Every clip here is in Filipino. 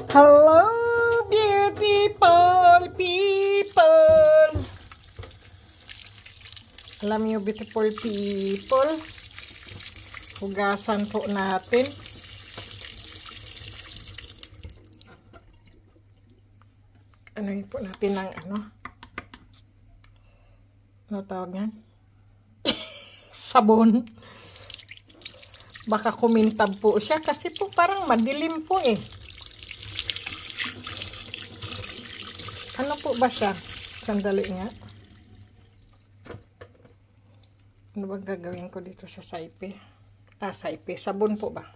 Hello, beautiful people! Alam niyo, beautiful people, hugasan po natin. Ano yun po natin ng ano tawag yan? Sabon. Baka kumintab po siya kasi po parang madilim po eh. Ano po ba siya? Sandali nga. Ano ba gagawin ko dito sa saipe? Saipe. Sabon po ba?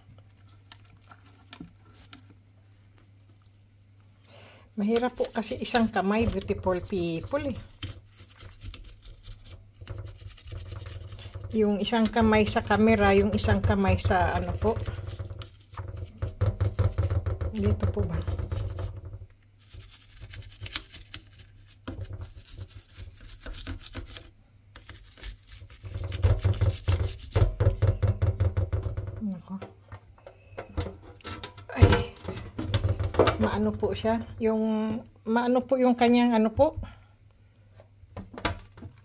Mahirap po kasi isang kamay, beautiful people eh. Yung isang kamay sa camera, yung isang kamay sa ano po. Dito po ba? Ay, maano po siya, yung maano po yung kanyang ano po.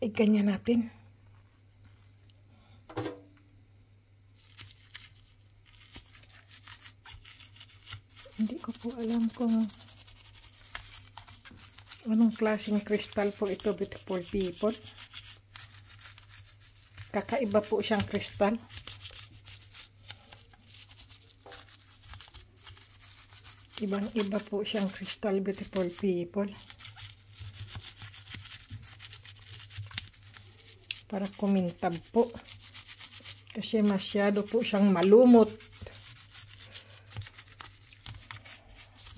Ganyan natin. Hindi ko po alam kung anong klaseng kristal po ito, beautiful people. Kakaiba po siyang kristal. Ibang-iba po siyang kristal, beautiful people. Para kumintab po. Kasi masyado po siyang malumot.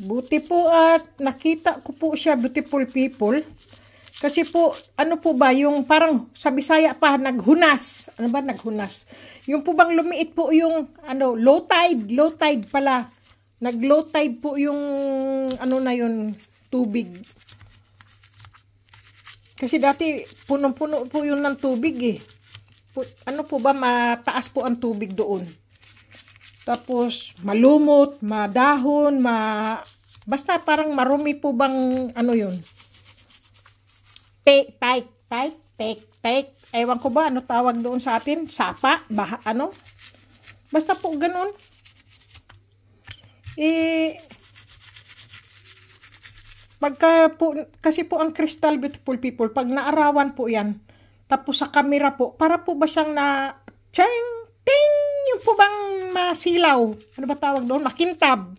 Buti po at nakita ko po siya, beautiful people. Kasi po, ano po ba, yung parang sa Bisaya pa, naghunas. Ano ba, naghunas? Yung po bang lumiit po yung, low tide pala. Nag-low tide po yung, na yun, tubig. Kasi dati, punong-puno po yun ng tubig eh. Ano po ba, mataas po ang tubig doon. Tapos, malumot, madahon, basta parang marumi po bang, yun. Take. Ewan ko ba, ano tawag doon sa atin? Sapa? Basta po ganun. Pagka po, kasi po ang crystal, beautiful people, pag naarawan po yan, tapos sa camera po, para po ba siyang ting, yung po bang masilaw? Ano ba tawag doon? Makintab.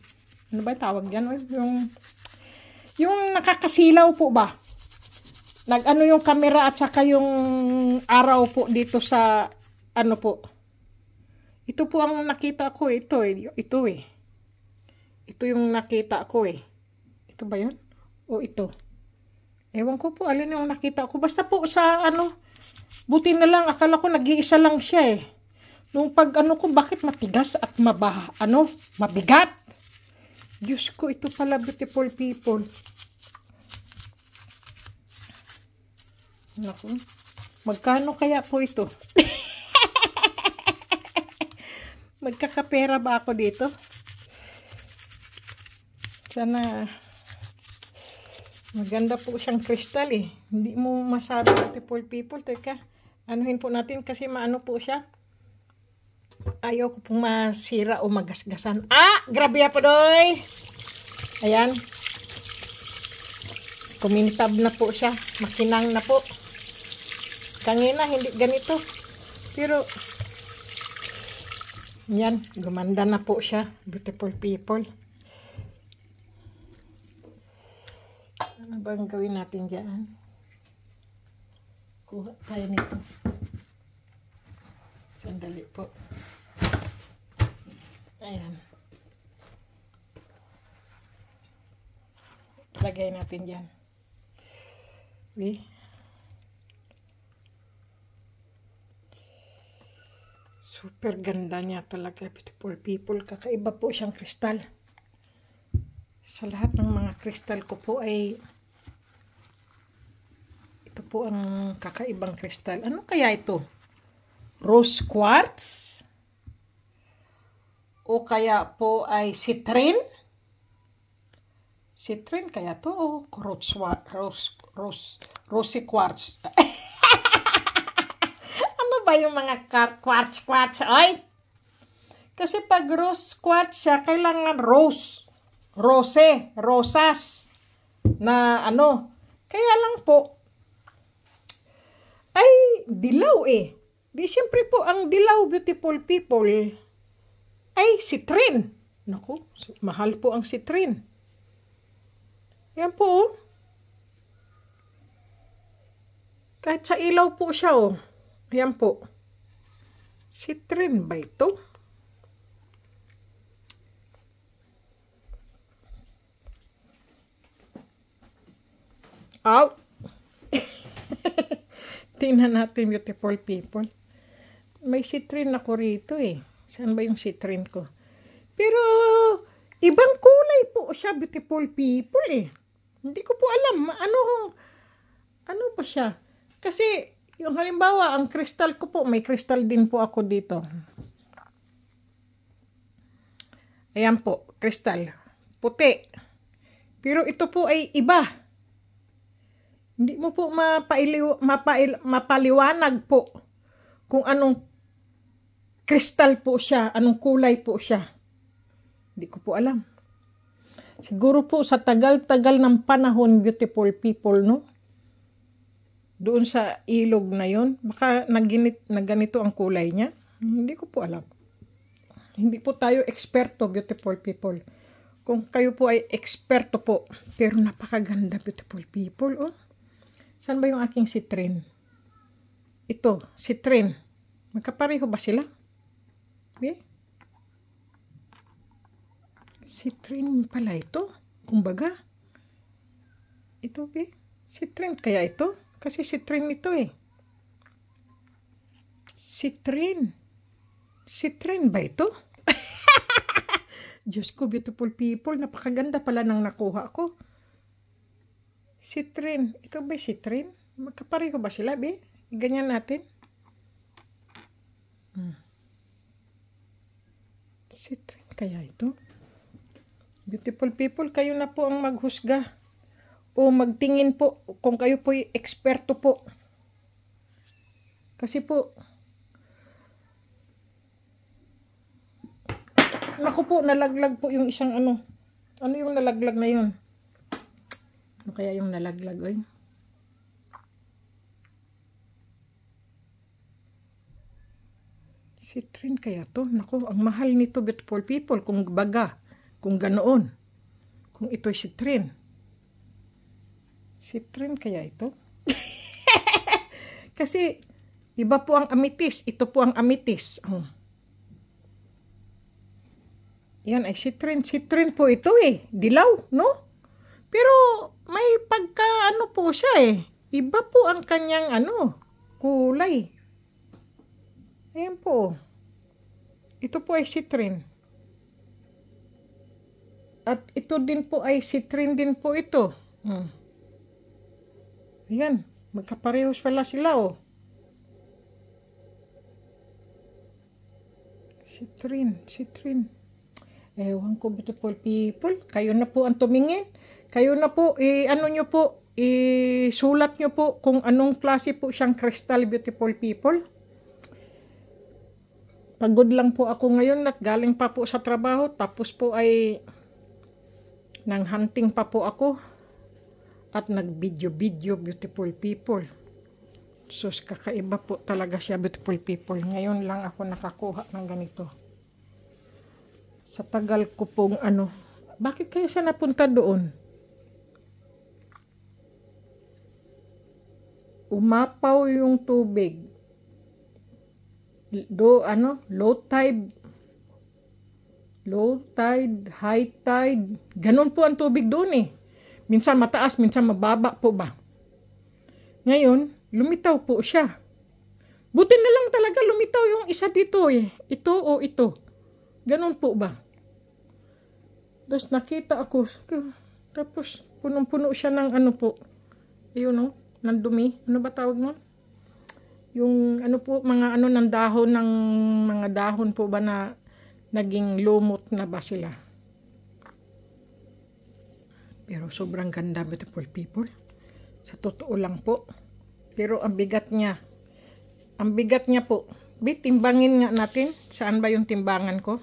Ano ba tawag yan? Yung nakakasilaw po ba? Yung camera at saka yung araw po dito sa, po. Ito po ang nakita ko, ito eh. Ito yung nakita ko eh. Ito ba yun? O ito? Ewan ko po, alin yung nakita ko. Basta po sa, buti na lang, akala ko nag-iisa lang siya eh. Nung pag ko, bakit matigas at mabigat? Diyos ko, ito pala, beautiful people. Naku, magkano kaya po ito? Magkakapera ba ako dito? Sana, maganda po siyang kristal eh. Hindi mo masabi, beautiful people. Teka, anuhin po natin kasi maano po siya. Ayaw ko pong masira o magasgasan. Grabe po doy. Ayan. Kumintab na po siya. Makinang na po. Kanina hindi ganito. Pero, yan. Gumanda na po siya. Beautiful people. Ano bang gawin natin dyan? Kuha tayo nito. Sandali po. Ayan. Lagay natin dyan. Super ganda niya talaga, beautiful people. Kakaiba po siyang kristal. Sa lahat ng mga kristal ko po ay ito po ang kakaibang kristal. Ano kaya ito? Rose quartz? O kaya po ay citrine? Citrine kaya to o rosy quartz? Ano ba yung mga quartz? Ay? Kasi pag rose quartz siya, kailangan rosas na ano. Kaya lang po, ay dilaw eh. Di syempre po ang dilaw, beautiful people, ay citrine. Naku, mahal po ang citrine. Yan po oh. Kahit sa ilaw po siya oh. Yan po. Citrine ba ito? Out. Tingnan natin, beautiful people. May citrine ako rito eh. Saan ba yung citrine ko? Pero ibang kulay po siya, beautiful people eh. Hindi ko po alam ano pa siya. Kasi yung halimbawa, ang crystal ko po, may crystal din po ako dito. Ayan po, crystal. Puti. Pero ito po ay iba. Hindi mo po mapaliwanag po kung anong crystal po siya, anong kulay po siya. Hindi ko po alam. Siguro po sa tagal-tagal ng panahon, beautiful people, no? Doon sa ilog na yon, baka nagganito ang kulay niya. Hindi ko po alam. Hindi po tayo eksperto, beautiful people. Kung kayo po ay eksperto po, pero napakaganda, beautiful people, oh. Saan ba yung aking citrine? Ito, citrine. Magkapareho ba sila? Okay? Citrine pala ito. Kumbaga. Ito, okay? Citrine kaya ito? Kasi citrine ito eh. Citrine. Citrine ba ito? Diyos ko, beautiful people. Napakaganda pala ng nakuha ko. Citrine. Ito ba citrine? Magkapareho ba sila, be? Ganyan natin. Citrine kaya ito? Beautiful people, kayo na po ang maghusga. O magtingin po kung kayo po ay eksperto po. Kasi po, naku po, nalaglag po yung isang ano. Ano yung nalaglag na yun? Ano kaya yung nalaglag? Oy? Citrine kaya to? Naku, ang mahal nito, beautiful people. Kung baga, kung ganoon. Kung ito'y citrine. Citrine kaya ito? Kasi, iba po ang amethyst. Ito po ang amethyst. Oh. Yan ay citrine. Citrine po ito eh. Dilaw, no? Pero, may pagka ano po siya eh. Iba po ang kanyang kulay. Ayan po. Ito po ay citrine. At ito din po ay citrine din po ito. Ayan, magkaparehos pala sila oh. Citrine. Ewan ko, beautiful people. Kayo na po ang tumingin. Kayo na po, sulat nyo po kung anong klase po siyang crystal, beautiful people. Pagod lang po ako ngayon at galing pa po sa trabaho. Tapos po ay nang hunting pa po ako. At nag-video, beautiful people. So, kakaiba po talaga siya, beautiful people. Ngayon lang ako nakakuha ng ganito. Sa tagal ko pong bakit kaya siya napunta doon? Umapaw yung tubig. Low tide, high tide. Ganon po ang tubig doon eh. Minsan mataas, minsan mababa po ba. Ngayon, lumitaw po siya. Buti na lang talaga lumitaw yung isa dito eh. Ito o ito. Ganon po ba. Tapos nakita ako. Tapos punong-puno siya ng po. Ayun o, ng dumi. Ano ba tawag mo? Yung po, mga ng dahon ng mga dahon po ba na naging lumot na ba sila? Pero sobrang ganda, beautiful people. Sa totoo lang po. Pero ang bigat niya. Ang bigat niya po. Timbangin nga natin. Saan ba yung timbangan ko?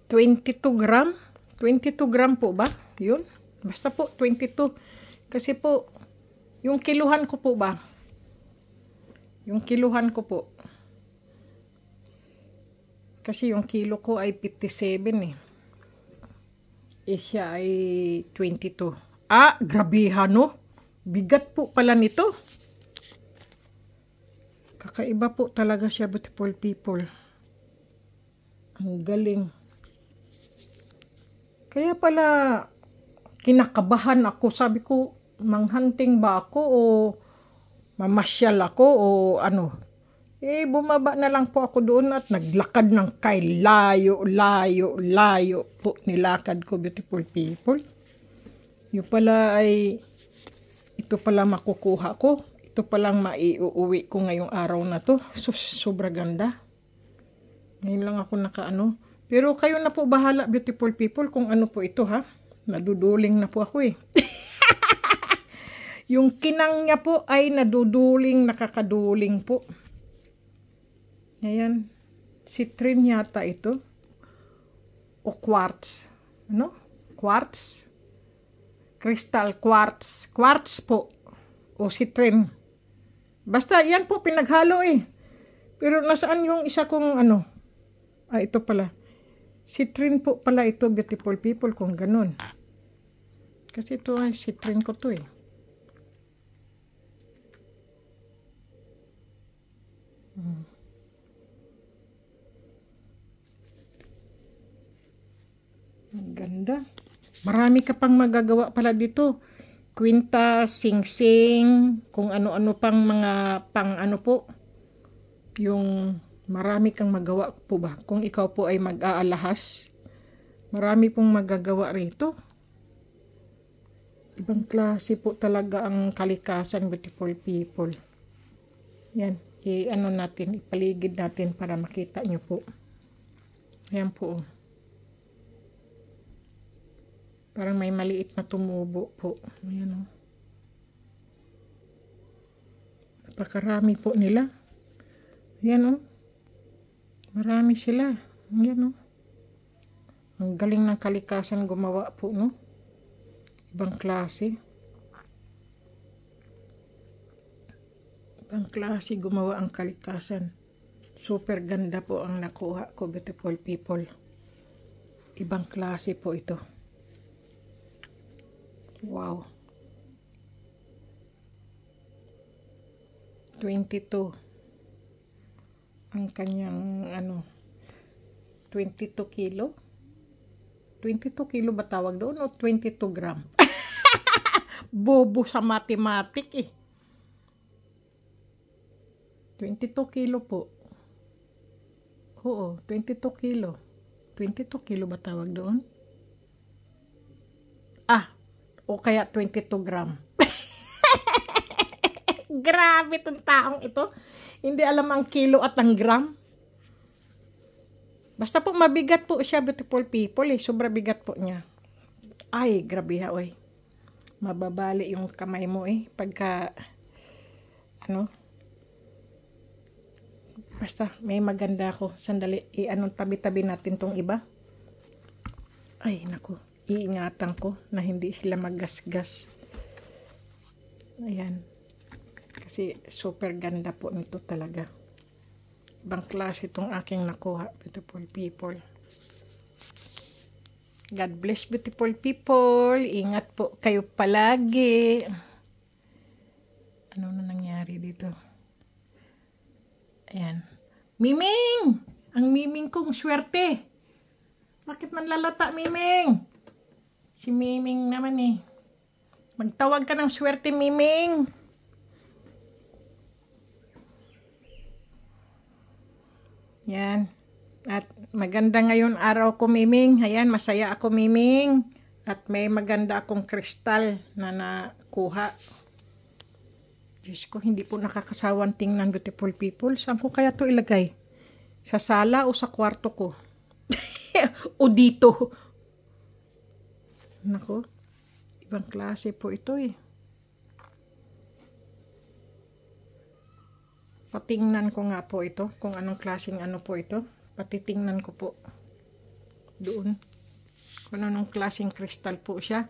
22 gram. 22 gram po ba? Yun. Basta po 22. Kasi po, yung kiluhan ko po ba? Yung kiluhan ko po. Kasi yung kilo ko ay 57 eh. Siya ay 22. Grabihan no? Bigat po pala nito. Kakaiba po talaga siya, beautiful people. Ang galing. Kaya pala kinakabahan ako. Sabi ko, manghunting ba ako o mamasyal ako o ano. Bumaba na lang po ako doon at naglakad ng kay layo po nilakad ko, beautiful people. Yung pala ay, ito pala makukuha ko. Ito palang maiuwi ko ngayong araw na to. Sobra ganda. Ngayon lang ako nakaano. Pero kayo na po bahala, beautiful people, kung ano po ito ha. Naduduling na po ako eh. Yung kinang niya po ay naduduling, nakakaduling po. Ayan. Citrine yata ito. O quartz. Ano? Quartz? Crystal quartz. Quartz po. O citrine. Basta yan po pinaghalo eh. Pero nasaan yung isa kong ano? Ito pala. Citrine po pala ito, beautiful people, kung ganun. Kasi ito ay citrine ko to eh. Ang ganda. Marami ka pang magagawa pala dito. Kwinta, sing-sing, kung ano-ano pang mga pang ano po. Yung marami kang magawa po ba? Kung ikaw po ay mag-aalahas, marami pong magagawa rito. Ibang klase po talaga ang kalikasan, beautiful people. Yan. Ano natin, ipaligid natin para makita nyo po. Yan po. Parang may maliit na tumubo po. Ayan o. Napakarami po nila. Ayan o. Marami sila. Ayan o. Ang galing ng kalikasan gumawa po, no? Ibang klase. Ibang klase gumawa ang kalikasan. Super ganda po ang nakuha ko, beautiful people. Ibang klase po ito. Wow. 22. Ang kanyang ano, 22 kilo. 22 kilo ba tawag doon o 22 gram? Bobo sa mathematic eh. 22 kilo po. Oo, 22 kilo. 22 kilo ba tawag doon? O kaya 22 gram. Grabe itong taong ito. Hindi alam ang kilo at ang gram. Basta po mabigat po siya, beautiful people eh. Sobra bigat po niya. Ay, grabe ha, oy. Mababali yung kamay mo eh. Pagka, ano. Basta, may maganda ako. Sandali, anong tabi-tabi natin tong iba. Ay, naku. Iingatan ko na hindi sila magasgas. Ayan. Kasi super ganda po nito talaga. Ibang klase itong aking nakuha, beautiful people. God bless, beautiful people. Ingat po kayo palagi. Ano na nangyari dito? Ayan. Miming! Ang Miming kong swerte. Bakit man lalata, Miming? Si Miming naman eh. Magtawag ka ng swerte, Miming. Yan. At maganda ngayon araw ko, Miming. Ayan, masaya ako, Miming. At may maganda akong kristal na nakuha. Diyos ko, hindi po nakakasawang tingnan, beautiful people. Saan ko kaya to ilagay? Sa sala o sa kwarto ko? O dito? Nako. Ibang klase po ito eh. Patingnan ko nga po ito, kung anong klaseng ano po ito. Patitingnan ko po doon. Kung anong klaseng crystal po siya.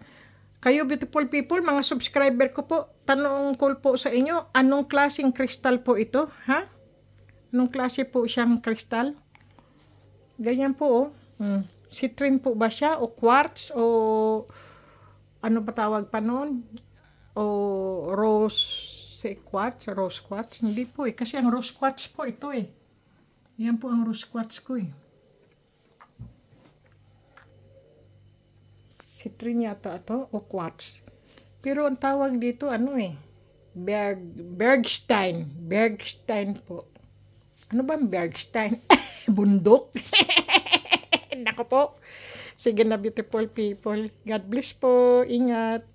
Kayo beautiful people, mga subscriber ko po, tanong ko po sa inyo, anong klaseng crystal po ito? Ha? Anong klase po siyang crystal? Ganyan po oh. Citrine po ba siya? O quartz? O ano ba tawag pa noon? O rose quartz? Rose quartz? Hindi po eh. Kasi ang rose quartz po ito eh. Yan po ang rose quartz ko eh. Citrine yata ito o quartz. Pero ang tawag dito ano eh. Bergstein. Bergstein po. Ano ba ang Bergstein? Bundok? Nako po. Sige na beautiful people. God bless po. Ingat.